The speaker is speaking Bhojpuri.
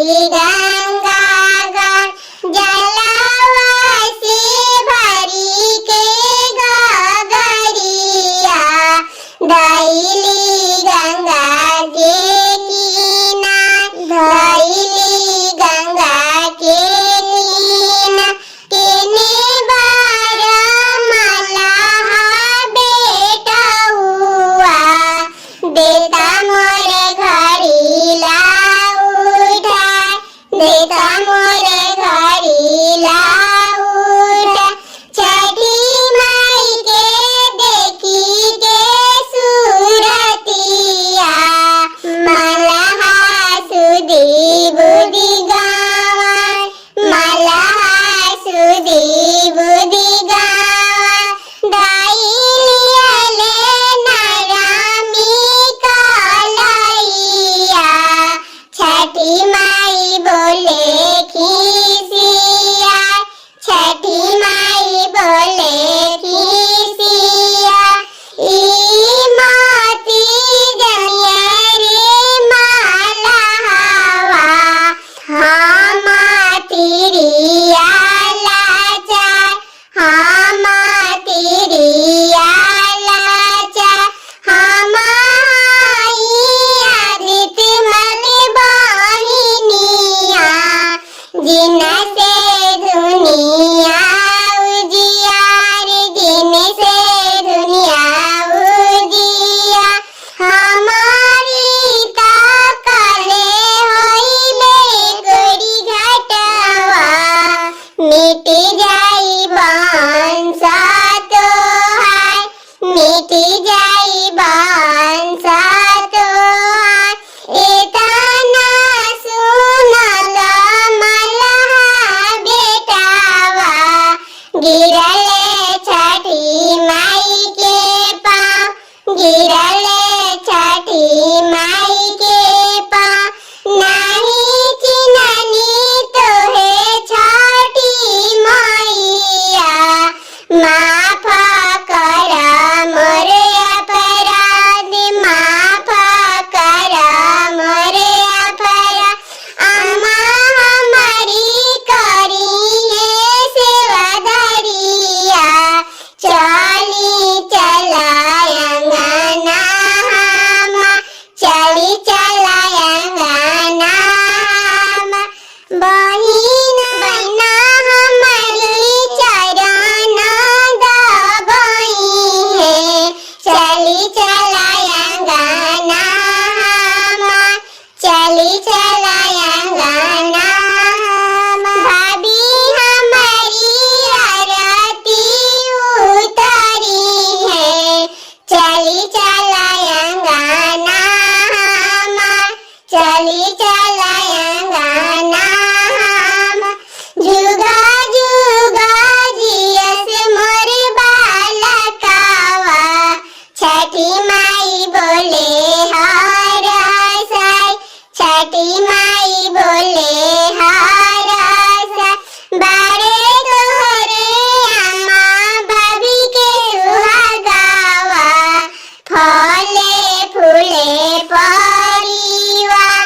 गंगा गण जलवासी भरी के गगरिया धैली गंगा के किनार धैली गंगा के किनार केने बार मल्लाह बेटा हुआ देता मोरे घड़ी ला उठा देता मोरे घड़ी ला उठा छठी माई के देखी के सूरतिया मल्लाह सुधी बुद्धि गावा मल्लाह सुधी बुद्धि गावा दाइलियले नरामी कलैया छठी माई बोले खिसिया छठी माई बोले खिसिया ई मोती जनिया रे मल्लाहवा हम तिरिया लाचार हम तिरिया लाचार हम आदित्य मल बहिनिया जिन से दुनिया उजियार जिन से दुनिया उजिया हमारी ताकले होइले गोरी घाटवा मिट जाई बांसा तोहार मिट जाई बांसा तोहार एतना सुनल मल्लाह बेटावा गिरले छठी माई के पाँव गिरले छठी माई के पाँव नाही चिन्हनी तोहे छठी मैया माफ कर मोरे अपराध माफ कर मोरे अपराध अम्मा हमारी करिए सेवादारिया चली चलायंगना हम चली चलायंगना हम बहिन बहिना हमारी चरण दबाई है चली चलायंगना हम चली चलायंगना हम भाभी हमारी आरती उतारी है चली चलायंगना हम चली चलायंगना हम जुगा जुगा जियस मोर बालकावा छठी माई बोले हर साई छठी माई बोले हर साई बारे तोहरे अम्मा भाभी के सुहागावा फले फूले परिवार